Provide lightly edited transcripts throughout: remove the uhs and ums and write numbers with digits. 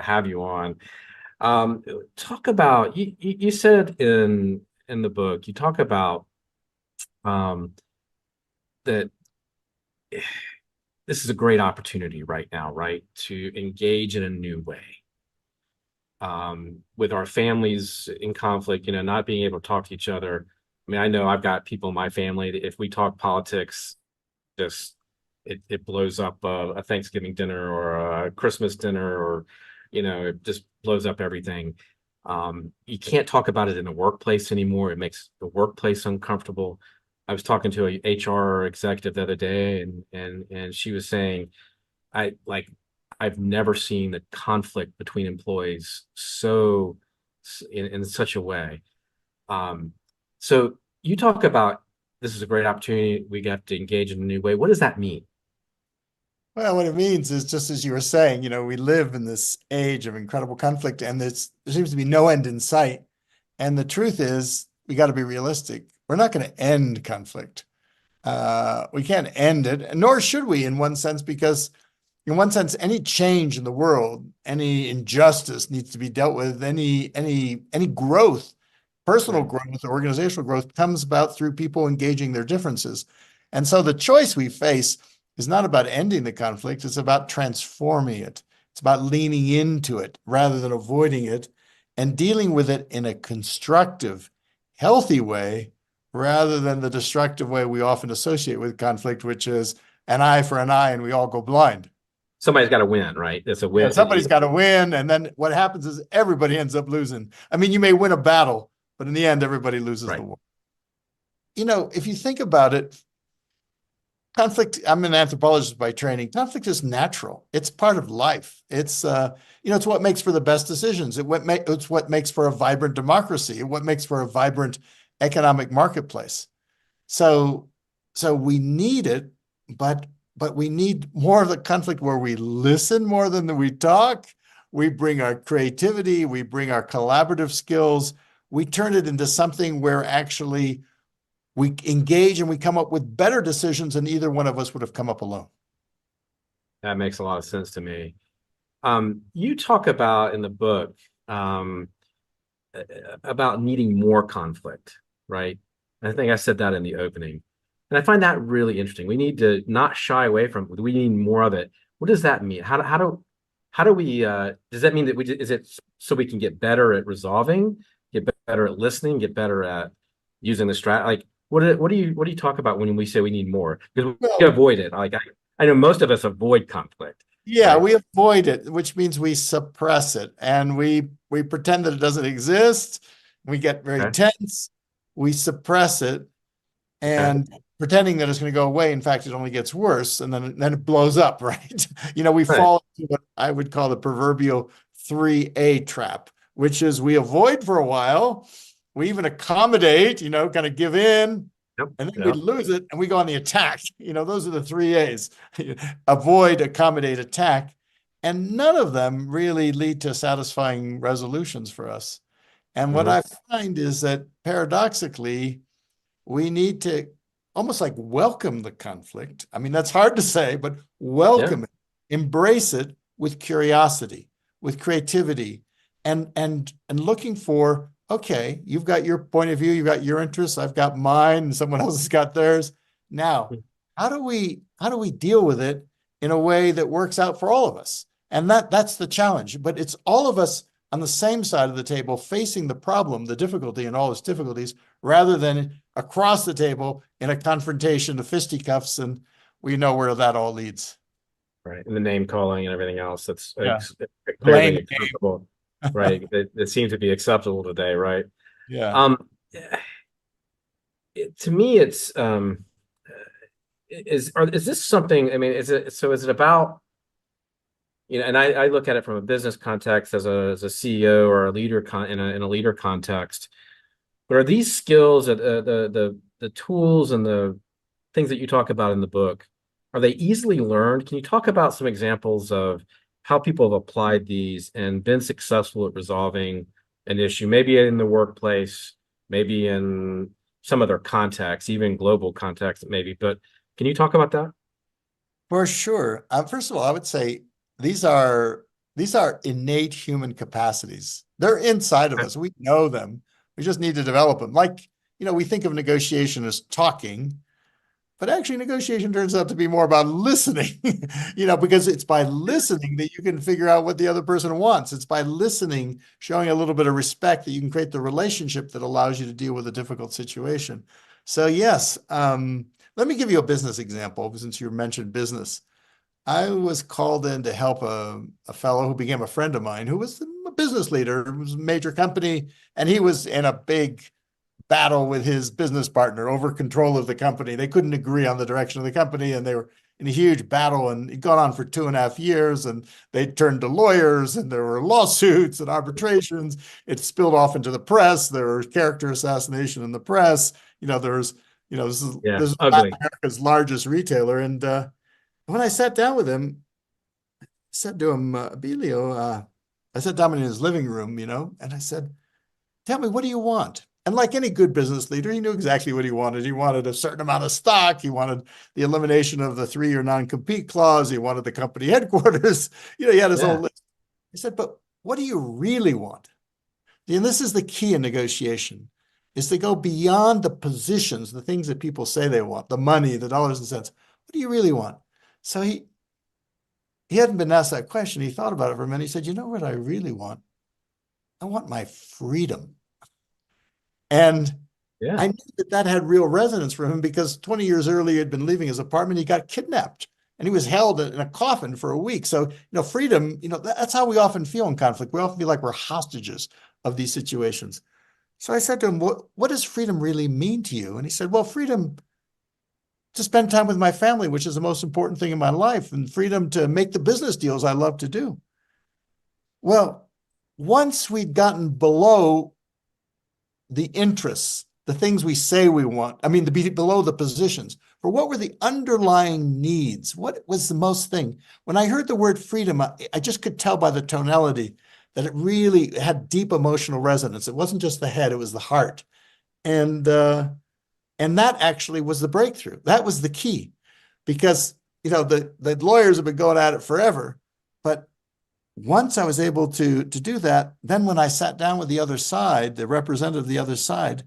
have you on. Um, Talk about you said in the book, you talk about um, that this is a great opportunity right now, right, to engage in a new way with our families in conflict, not being able to talk to each other. I mean, I know I've got people in my family that if we talk politics, just it blows up a Thanksgiving dinner or a Christmas dinner, or it just blows up everything. You can't talk about it in the workplace anymore. It makes the workplace uncomfortable. I was talking to a HR executive the other day, and she was saying, I like I've never seen the conflict between employees in such a way. Um, so you talk about this is a great opportunity. We have to engage in a new way. What does that mean? Well, what it means is just as you were saying, we live in this age of incredible conflict and there seems to be no end in sight. And the truth is, we got to be realistic. We're not going to end conflict. We can't end it, nor should we in one sense, because in one sense, any change in the world, any injustice needs to be dealt with. Any growth, personal Right. growth, organizational growth comes about through people engaging their differences. And so the choice we face is not about ending the conflict, it's about transforming it. It's about leaning into it rather than avoiding it and dealing with it in a constructive, healthy way rather than the destructive way we often associate with conflict, which is an eye for an eye and we all go blind. Somebody's got to win, right? It's a win. Somebody's got to win. And then what happens is everybody ends up losing. I mean, you may win a battle, but in the end, everybody loses the Right. war. If you think about it, conflict, I'm an anthropologist by training. Conflict is natural. It's part of life. It's what makes for the best decisions. It's what makes for a vibrant democracy. What makes for a vibrant economic marketplace. So, so we need it, but we need more of the conflict where we listen more than we talk. We bring our creativity, we bring our collaborative skills, we turn it into something where actually we engage and we come up with better decisions than either one of us would have come up alone. That makes a lot of sense to me. You talk about in the book um, about needing more conflict, right? I think I said that in the opening. And I find that really interesting. We need to not shy away from it. We need more of it. What does that mean? How do we does that mean that is it so we can get better at resolving, get better at listening, get better at using the strat like what do you talk about when we say we need more? Because we Well, avoid it. I know most of us avoid conflict, yeah, right? we avoid it, which means we suppress it and we pretend that it doesn't exist. We get very Okay. tense. We suppress it Okay. and pretending that it's going to go away. In fact, it only gets worse and then it blows up, right? We Right. fall into what I would call the proverbial 3A trap, which is we avoid for a while, we even accommodate, kind of give in, Yep. and then we Yep. lose it and we go on the attack. Those are the 3A's. Avoid, accommodate, attack. And none of them really lead to satisfying resolutions for us. And what Mhm. I find is that paradoxically, we need to almost like welcome the conflict. I mean, that's hard to say, but Yeah. welcome it, embrace it with curiosity, with creativity, and looking for, okay, you've got your point of view, you've got your interests, I've got mine, and someone else has got theirs. Now, how do we deal with it in a way that works out for all of us? And that's the challenge. But it's all of us on the same side of the table facing the problem, the difficulty, and all its difficulties, rather than across the table in a confrontation, the fisticuffs, and we know where that all leads. Right. And the name calling and everything else that's Yeah. clearly Blame acceptable, game. right? That seems to be acceptable today, right? Yeah. Um, to me, it's is this something? I mean, is it about and I look at it from a business context as a CEO or a leader in a leader context. But are these skills that the tools and the things that you talk about in the book, are they easily learned? Can you talk about some examples of how people have applied these and been successful at resolving an issue, maybe in the workplace, maybe in some other context, even global context, maybe. But can you talk about that? For sure. First of all, I would say these are these are innate human capacities. They're inside of us. We know them. We just need to develop them. Like, we think of negotiation as talking, but actually negotiation turns out to be more about listening, because it's by listening that you can figure out what the other person wants. It's by listening, showing a little bit of respect, that you can create the relationship that allows you to deal with a difficult situation. So yes, let me give you a business example since you mentioned business. I was called in to help a fellow who became a friend of mine who was a business leader. It was a major company, and he was in a big battle with his business partner over control of the company. They couldn't agree on the direction of the company, and they were in a huge battle, and it gone on for 2.5 years, and they turned to lawyers, and there were lawsuits and arbitrations. It spilled off into the press. There was character assassination in the press. Yeah, this is Latin ugly. America's largest retailer. And when I sat down with him, I said to him, Abilio, I sat down in his living room, and I said, tell me, what do you want? And like any good business leader, he knew exactly what he wanted. He wanted a certain amount of stock. He wanted the elimination of the 3-year non-compete clause. He wanted the company headquarters. He had his whole Yeah. list. I said, but what do you really want? And this is the key in negotiation, is to go beyond the positions, the things that people say they want, the money, the dollars and cents. What do you really want? So he hadn't been asked that question. He thought about it for a minute. He said, you know what I really want? I want my freedom. And Yeah. I knew that that had real resonance for him because 20 years earlier, he had been leaving his apartment. He got kidnapped and he was held in a coffin for a week. So, freedom, that's how we often feel in conflict. We often feel like we're hostages of these situations. So I said to him, what does freedom really mean to you? And he said, well, freedom to spend time with my family, which is the most important thing in my life, and freedom to make the business deals I love to do. Well, once we'd gotten below the interests, the things we say we want, I mean, to be below the positions, for what were the underlying needs? What was the most thing? When I heard the word freedom, I just could tell by the tonality that it really had deep emotional resonance. It wasn't just the head, it was the heart. And that actually was the breakthrough. That was the key, because the lawyers have been going at it forever. But once I was able to do that, then when I sat down with the other side, the representative of the other side,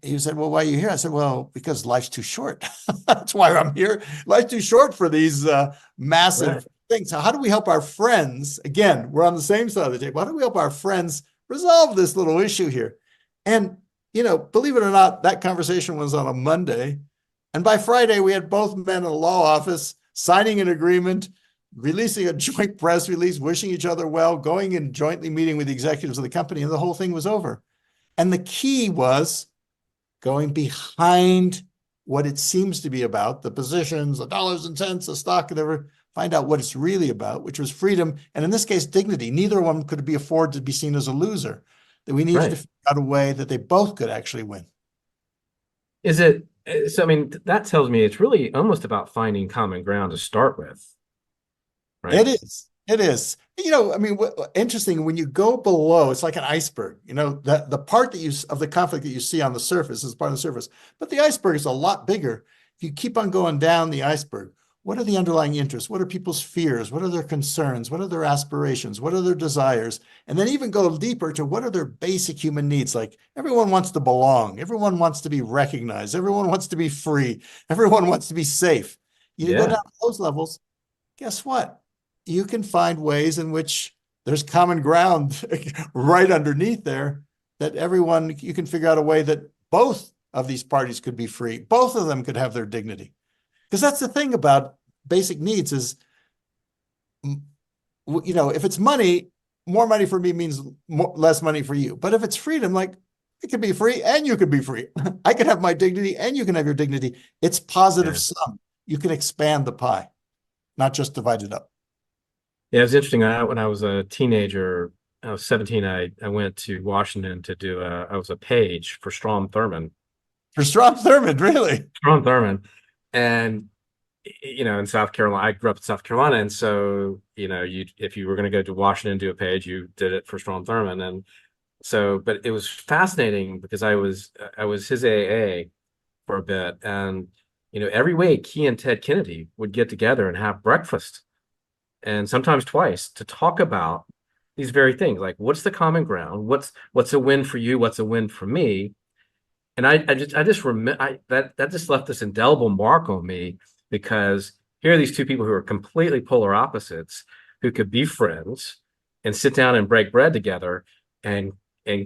he said, well, why are you here? I said, well, because life's too short. That's why I'm here. Life's too short for these Right. massive things. So how do we help our friends? Again, we're on the same side of the table. How do we help our friends resolve this little issue here? And, believe it or not, that conversation was on a Monday. And by Friday, we had both men in the law office signing an agreement, releasing a joint press release, wishing each other well, going and jointly meeting with the executives of the company, and the whole thing was over. And the key was going behind what it seems to be about, the positions, the dollars and cents, the stock, whatever, find out what it's really about, which was freedom. And in this case, dignity. Neither of them could be afforded to be seen as a loser. That we needed to Right. figure out a way that they both could actually win. Is it so? I mean, that tells me it's really almost about finding common ground to start with, right? It is. It is. I mean, interesting, when you go below, it's like an iceberg. The part of the conflict that you see on the surface is part of the surface, but the iceberg is a lot bigger. If you keep on going down the iceberg, what are the underlying interests? What are people's fears? What are their concerns? What are their aspirations? What are their desires? And then even go deeper to what are their basic human needs? Like, everyone wants to belong. Everyone wants to be recognized. Everyone wants to be free. Everyone wants to be safe. You go down Yeah. to those levels, guess what? You can find ways in which there's common ground right underneath there, that you can figure out a way that both of these parties could be free. Both of them could have their dignity. Because that's the thing about basic needs is, if it's money, more money for me means less money for you. But if it's freedom, like, it can be free and you can be free. I can have my dignity and you can have your dignity. It's positive Yeah. sum. You can expand the pie, not just divide it up. Yeah, it was interesting. When I was a teenager, I was 17. I went to Washington to do I was a page for Strom Thurmond. For Strom Thurmond, really? Strom Thurmond. And in South Carolina, I grew up in South Carolina, and so if you were going to go to Washington and do a page, you did it for Strom Thurmond. And so, but it was fascinating because I was his AA for a bit, and every week he and Ted Kennedy would get together and have breakfast. and sometimes twice to talk about these very things. Like, what's the common ground? What's a win for you? What's a win for me? And I just remember that just left this indelible mark on me because here are these two people who are completely polar opposites who could be friends and sit down and break bread together and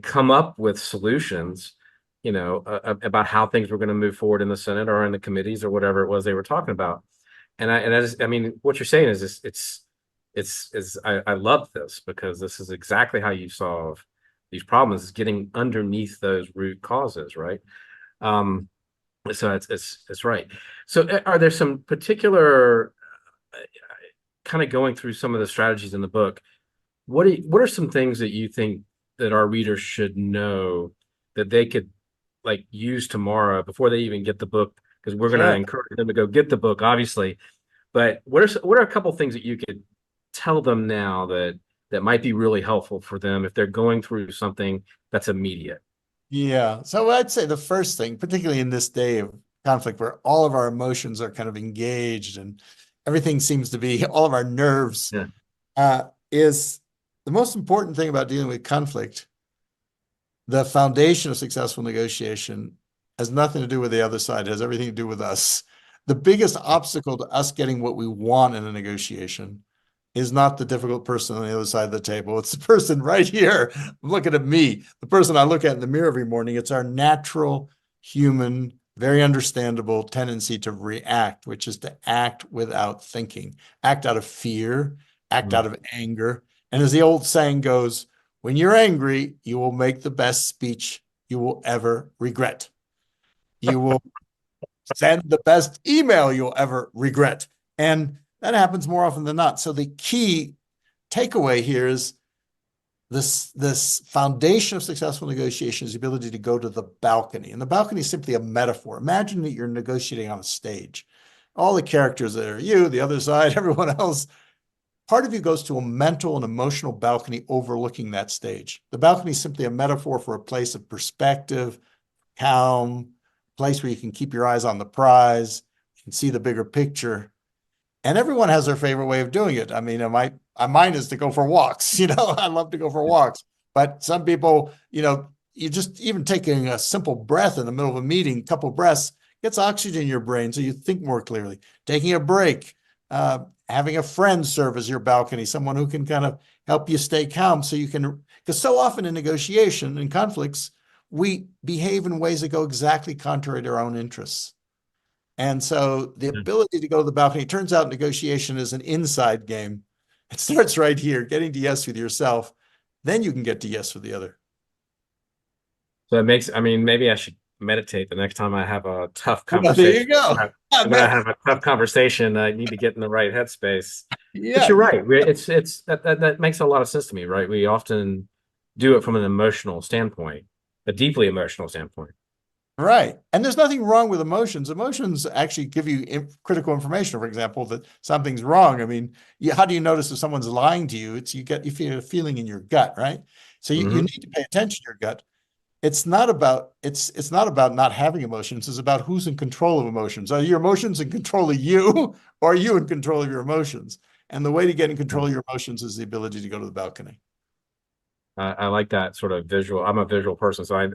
come up with solutions, about how things were going to move forward in the Senate or in the committees or whatever it was they were talking about. I mean, what you're saying is this, I love this because this is exactly how you solve these problems, is getting underneath those root causes, right? Um, so it's right. So are there some particular kind of going through some of the strategies in the book? What are some things that you think that our readers should know that they could like use tomorrow before they even get the book? Because we're going to Sure. encourage them to go get the book, obviously. But what are a couple things that you could tell them now that might be really helpful for them if they're going through something that's immediate? Yeah. So I'd say the first thing, particularly in this day of conflict where all of our emotions are kind of engaged and everything seems to be, all of our nerves, Yeah. is the most important thing about dealing with conflict. The foundation of successful negotiation has nothing to do with the other side, it has everything to do with us. The biggest obstacle to us getting what we want in a negotiation is not the difficult person on the other side of the table. It's the person right here looking at me, the person I look at in the mirror every morning. It's our natural, human, very understandable tendency to react, which is to act without thinking, act out of fear, act Mm. out of anger. And as the old saying goes, when you're angry, you will make the best speech you will ever regret. You will send the best email you'll ever regret. And that happens more often than not. So the key takeaway here is this foundation of successful negotiation is the ability to go to the balcony. And the balcony is simply a metaphor. Imagine that you're negotiating on a stage. All the characters there, you, the other side, everyone else, part of you goes to a mental and emotional balcony overlooking that stage. The balcony is simply a metaphor for a place of perspective, calm, place where you can keep your eyes on the prize, you can see the bigger picture. And everyone has their favorite way of doing it. I mean, mine is to go for walks. I love to go for walks. But some people, you just even taking a simple breath in the middle of a meeting, a couple of breaths, gets oxygen in your brain so you think more clearly. Taking a break, having a friend serve as your balcony, someone who can kind of help you stay calm so you can, because so often in negotiation and conflicts, we behave in ways that go exactly contrary to our own interests. And so the ability to go to the balcony, it turns out negotiation is an inside game. It starts right here, getting to yes with yourself. Then you can get to yes with the other. So it makes, I mean, maybe I should meditate the next time I have a tough Well, there you conversation. go. When I have a tough conversation, I need to get in the right headspace. But Yeah, you're right. It's that makes a lot of sense to me, right? We often do it from an emotional standpoint, a deeply emotional standpoint. right. And there's nothing wrong with emotions. Emotions actually give you critical information. For example, that something's wrong. I mean, how do you notice if someone's lying to you? You feel a feeling in your gut, right? So you Hmm. need to pay attention to your gut. It's not about not having emotions. It's about who's in control of emotions. Are your emotions in control of you, or are you in control of your emotions? And the way to get in control of your emotions is the ability to go to the balcony. I like that sort of visual. I'm a visual person, so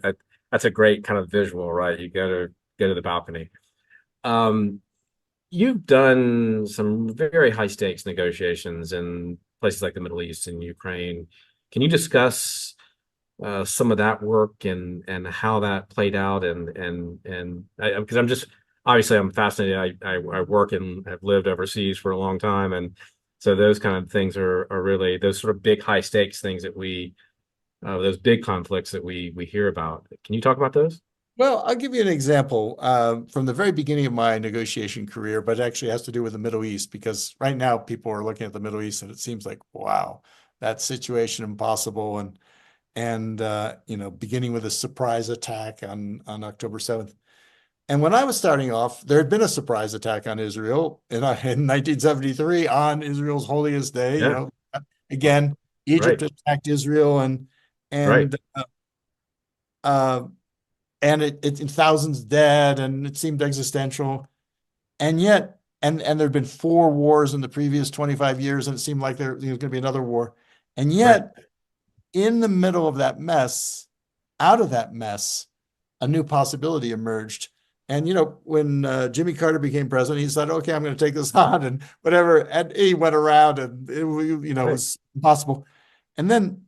that's a great kind of visual, right? You go to the balcony. Um, you've done some very high stakes negotiations in places like the Middle East and Ukraine. Can you discuss some of that work and how that played out and because I'm just obviously I'm fascinated. I work and have lived overseas for a long time, and so those kind of things are really those sort of big high stakes things that those big conflicts that we hear about. Can you talk about those? Well, I'll give you an example from the very beginning of my negotiation career, but it actually has to do with the Middle East because right now people are looking at the Middle East and it seems like, wow, that situation impossible. And beginning with a surprise attack on October 7th. And when I was starting off, there had been a surprise attack on Israel in 1973 on Israel's holiest day. Yeah, Again, Egypt right, attacked Israel right. and uh, and it thousands dead and it seemed existential. And yet and there'd been 4 wars in the previous 25 years, and it seemed like there was going to be another war. And Right. yet, in the middle of that mess, out of that mess, a new possibility emerged. And when Jimmy Carter became president, he said, "Okay, I'm going to take this on," and whatever. And he went around, and it Right. was impossible. And then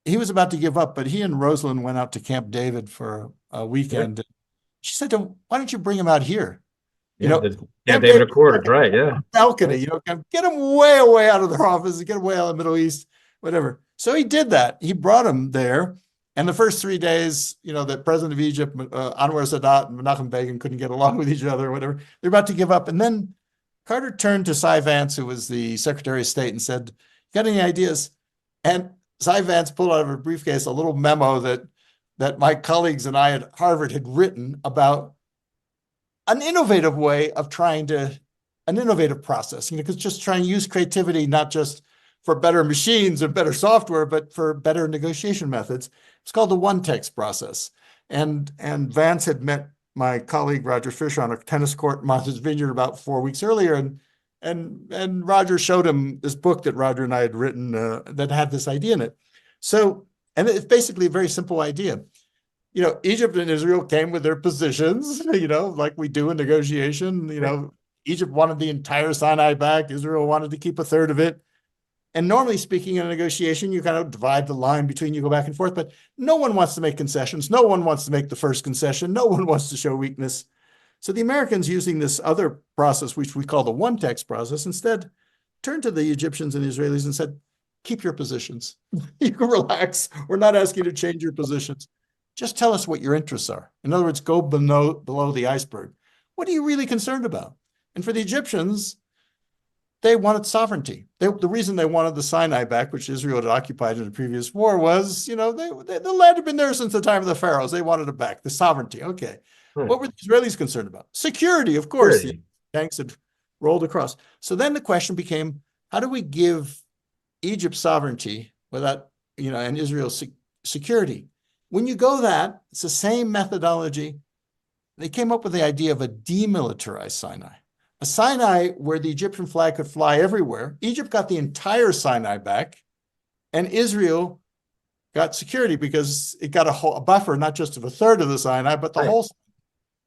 he was about to give up, but he and Rosalind went out to Camp David for a Right. weekend. She said to him, "Why don't you bring him out here?" You Yeah. know, The Camp Camp David David, Accords. Right. Yeah. balcony, Right. get them way away out of their office, get them way out of the Middle East, whatever. So he did that. He brought them there. And the first 3 days, the president of Egypt, Anwar Sadat and Menachem Begin couldn't get along with each other or whatever. They're about to give up. And then Carter turned to Cy Vance, who was the Secretary of State, and said, "Got any ideas?" And Cy Vance pulled out of a briefcase a little memo that my colleagues and I at Harvard had written about an innovative way of an innovative process, because just trying to use creativity, not just for better machines and better software, but for better negotiation methods. It's called the one text process. And Vance had met my colleague Roger Fisher on a tennis court in Martha's Vineyard about 4 weeks earlier, and Roger showed him this book that Roger and I had written that had this idea in it. So, and it's basically a very simple idea. Egypt and Israel came with their positions, like we do in negotiation. Right. Egypt wanted the entire Sinai back. Israel wanted to keep a third of it. And normally speaking, in a negotiation, you kind of divide the line between, you go back and forth, but no one wants to make concessions. No one wants to make the first concession. No one wants to show weakness. So the Americans, using this other process, which we call the one text process, instead turned to the Egyptians and Israelis and said, "Keep your positions. You can relax. We're not asking you to change your positions. Just tell us what your interests are. In other words, go below the iceberg. What are you really concerned about?" And for the Egyptians, they wanted sovereignty. The reason they wanted the Sinai back, which Israel had occupied in the previous war, was, the land had been there since the time of the pharaohs. They wanted it back, the sovereignty. Okay. Right. What were the Israelis concerned about? Security, of course. The Security. tanks had rolled across. So then the question became, how do we give Egypt sovereignty without, and Israel security? When you go that, it's the same methodology. They came up with the idea of a demilitarized Sinai. A Sinai where the Egyptian flag could fly everywhere. Egypt got the entire Sinai back, and Israel got security because it got a buffer, not just of a third of the Sinai, but the Right. whole.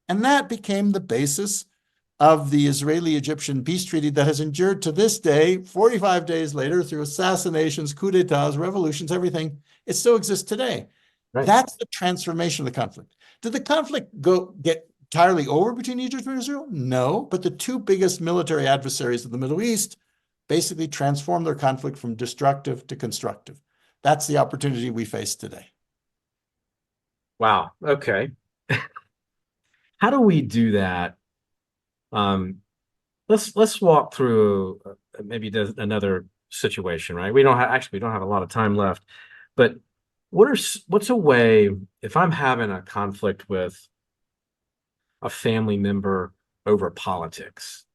And that became the basis of the Israeli-Egyptian peace treaty that has endured to this day, 45 days later, through assassinations, coups d'etats, revolutions, everything. It still exists today. Right. That's the transformation of the conflict. Did the conflict get entirely over between Egypt and Israel? No, but the two biggest military adversaries of the Middle East basically transformed their conflict from destructive to constructive. That's the opportunity we face today. Wow. Okay. How do we do that? Um, let's walk through maybe another situation, right? We don't have a lot of time left, but what's a way if I'm having a conflict with a family member over politics?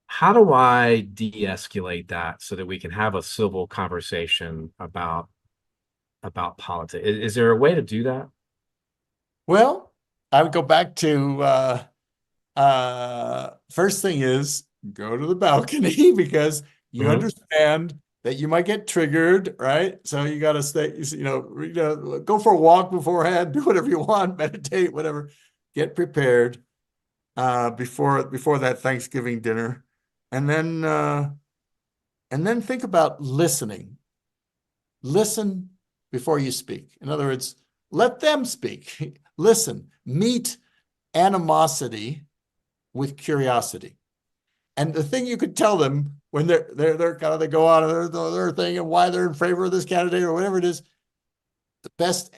How do I de-escalate that so that we can have a civil conversation about politics? Is there a way to do that? Well, I would go back to first thing is go to the balcony because you Hmm. understand that you might get triggered, right? So you got to stay, go for a walk beforehand, do whatever you want, meditate, whatever, get prepared before that Thanksgiving dinner, and then think about listening. Listen before you speak. In other words, let them speak. Listen, meet animosity with curiosity. And the thing you could tell them when they're kind of, they go on their thing and why they're in favor of this candidate or whatever it is, the best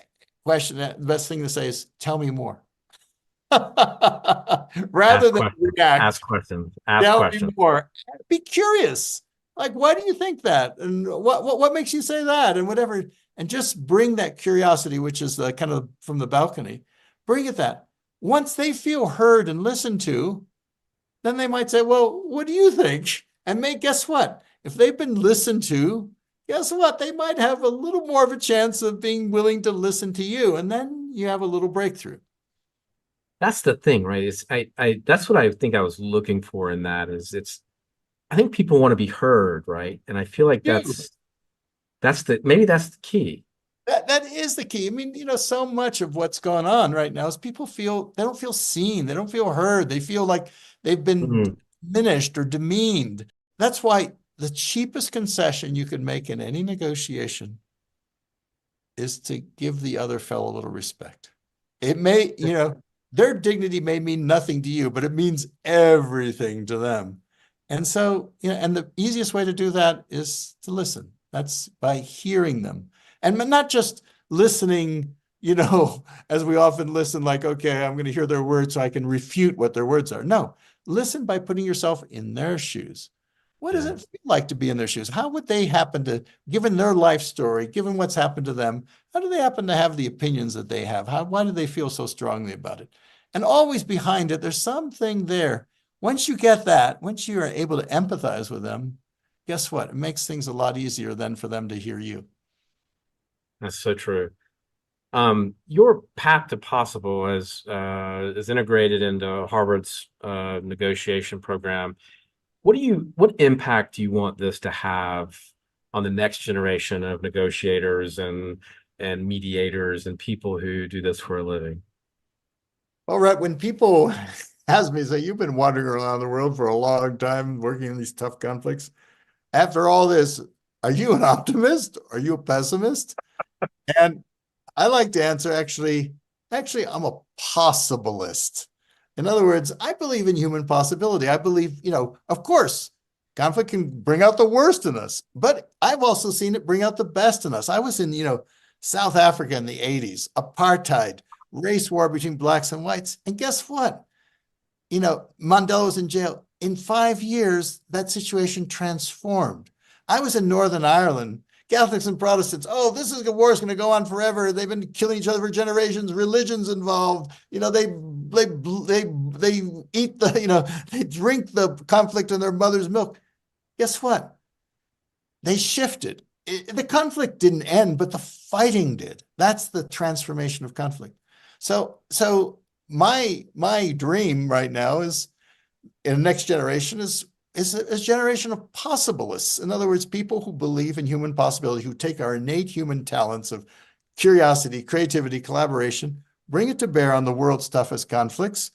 the best thing to say is, "Tell me more." Rather Ask than questions, react, ask questions, ask tell me questions. more. Be curious. Like, why do you think that? And what makes you say that? And whatever. And just bring that curiosity, which is the kind of from the balcony. Bring it that. Once they feel heard and listened to, then they might say, "Well, what do you think?" And guess what? If they've been listened to, guess what? They might have a little more of a chance of being willing to listen to you. And then you have a little breakthrough. that's the thing, right? I that's what I think I was looking for in that is I think people want to be heard, right? And I feel like You. that's the maybe that's the key. That is the key. I mean, so much of what's going on right now is people feel they don't feel seen, they don't feel heard, they feel like they've been Mhm. diminished or demeaned. That's why the cheapest concession you can make in any negotiation is to give the other fellow a little respect. It may, their dignity may mean nothing to you, but it means everything to them. And so, and the easiest way to do that is to listen. That's by hearing them. And not just listening, as we often listen, like, okay, I'm going to hear their words so I can refute what their words are. No, listen by putting yourself in their shoes. What does Yeah. it feel like to be in their shoes? How would they happen to, given their life story, given what's happened to them, how do they happen to have the opinions that they have? Why do they feel so strongly about it? And always behind it, there's something there. Once you get that, once you are able to empathize with them, guess what? It makes things a lot easier then for them to hear you. That's so true. Your path to possible is integrated into Harvard's negotiation program. What impact do you want this to have on the next generation of negotiators and mediators and people who do this for a living? Well, Rhett, when people ask me, say, you've been wandering around the world for a long time working in these tough conflicts. After all this, are you an optimist? Are you a pessimist? And I like to answer actually, I'm a possibilist. In other words, I believe in human possibility. I believe, of course, conflict can bring out the worst in us, but I've also seen it bring out the best in us. I was in, South Africa in the 80s, apartheid, race war between blacks and whites. And guess what? Mandela was in jail. In 5 years, that situation transformed. I was in Northern Ireland, Catholics and Protestants. Oh, this is a war is going to go on forever. They've been killing each other for generations. Religion's involved. They eat the they drink the conflict in their mother's milk. Guess what? They shifted. The conflict didn't end, but the fighting did. That's the transformation of conflict. So my dream right now is in the next generation is a generation of possibilists. In other words, people who believe in human possibility, who take our innate human talents of curiosity, creativity, collaboration, bring it to bear on the world's toughest conflicts.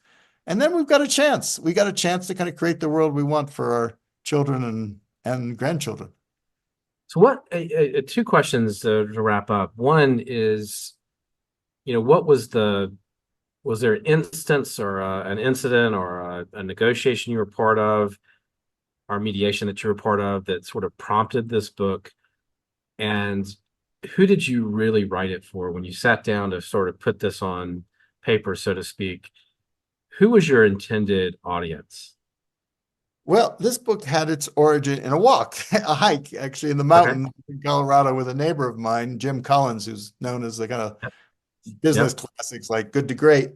And then we've got a chance. We got a chance to kind of create the world we want for our children and grandchildren. So two questions to wrap up. One is, what was there an instance or an incident or a negotiation you were part of or mediation that you were part of that sort of prompted this book? And who did you really write it for when you sat down to sort of put this on paper, so to speak? Who was your intended audience? Well, this book had its origin in a walk, a hike, actually in the Okay. mountain in Colorado with a neighbor of mine, Jim Collins, who's known as the kind of Yep. business Yep. classics like Good to Great.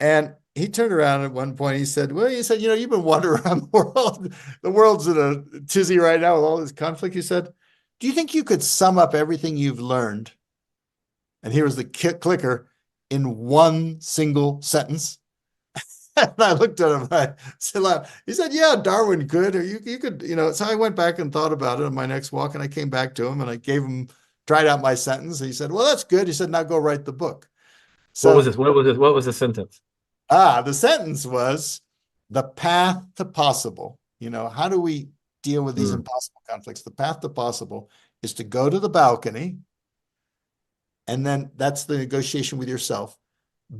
And he turned around at one point. He said, "Well, you've been wandering around the world. The world's in a tizzy right now with all this conflict." He said, "Do you think you could sum up everything you've learned?" And here was the clicker in one single sentence. And I looked at him. And I said, he said, "Yeah, Darwin could, or you could, So I went back and thought about it on my next walk, and I came back to him and I gave him, tried out my sentence. He said, "Well, that's good." He said, "Now go write the book." What was So this? What was this? What was the sentence? the sentence was the path to possible. How do we deal with these Mm. impossible conflicts? The path to possible is to go to the balcony, and then that's the negotiation with yourself.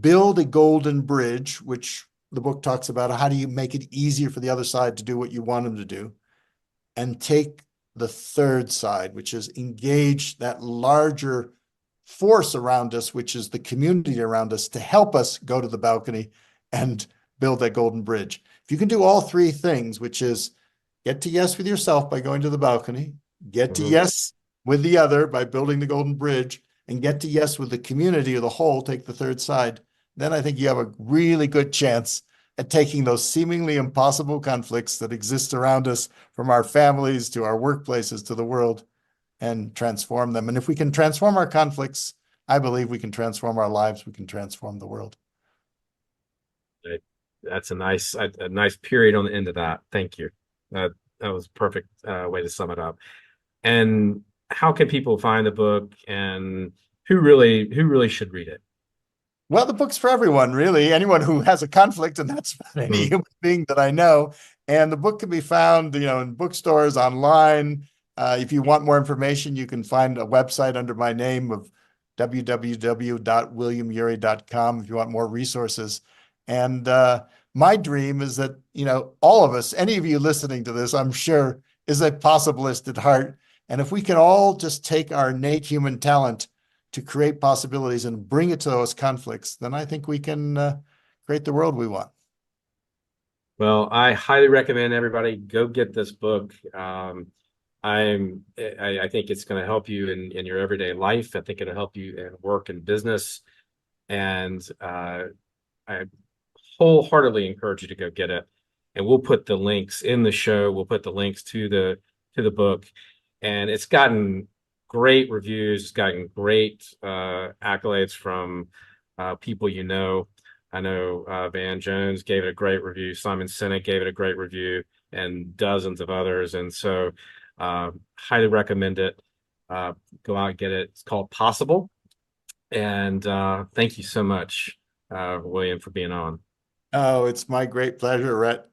Build a golden bridge, which the book talks about. How do you make it easier for the other side to do what you want them to do? And take the third side, which is engage that larger force around us, which is the community around us, to help us go to the balcony and build that golden bridge. If you can do all three things, which is get to yes with yourself by going to the balcony, get to Mhm. yes with the other by building the golden bridge, and get to yes with the community or the whole, take the third side, then I think you have a really good chance at taking those seemingly impossible conflicts that exist around us, from our families to our workplaces to the world, and transform them. And if we can transform our conflicts, I believe we can transform our lives, we can transform the world. Right. That's a nice period on the end of that. Thank you. That that was a perfect way to sum it up. And how can people find the book, and who really should read it? Well, the book's for everyone, really. Anyone who has a conflict, and that's about any Hmm. human being that I know. And the book can be found, in bookstores, online. If you want more information, you can find a website under my name of www.williamury.com if you want more resources. And my dream is that, all of us, any of you listening to this, I'm sure, is a possibilist at heart. And if we can all just take our innate human talent to create possibilities and bring it to those conflicts, then I think we can create the world we want. Well, I highly recommend everybody go get this book. I think it's going to help you in your everyday life. I think it'll help you in work and business. And I wholeheartedly encourage you to go get it. And we'll put the links in the show. We'll put the links to the book. And it's gotten great reviews. It's gotten great accolades from people you know. I know Van Jones gave it a great review. Simon Sinek gave it a great review, and dozens of others. And so, highly recommend it. Uh, Go out and get it. It's called Possible. And thank you so much, William, for being on. Oh, it's my great pleasure, Rhett.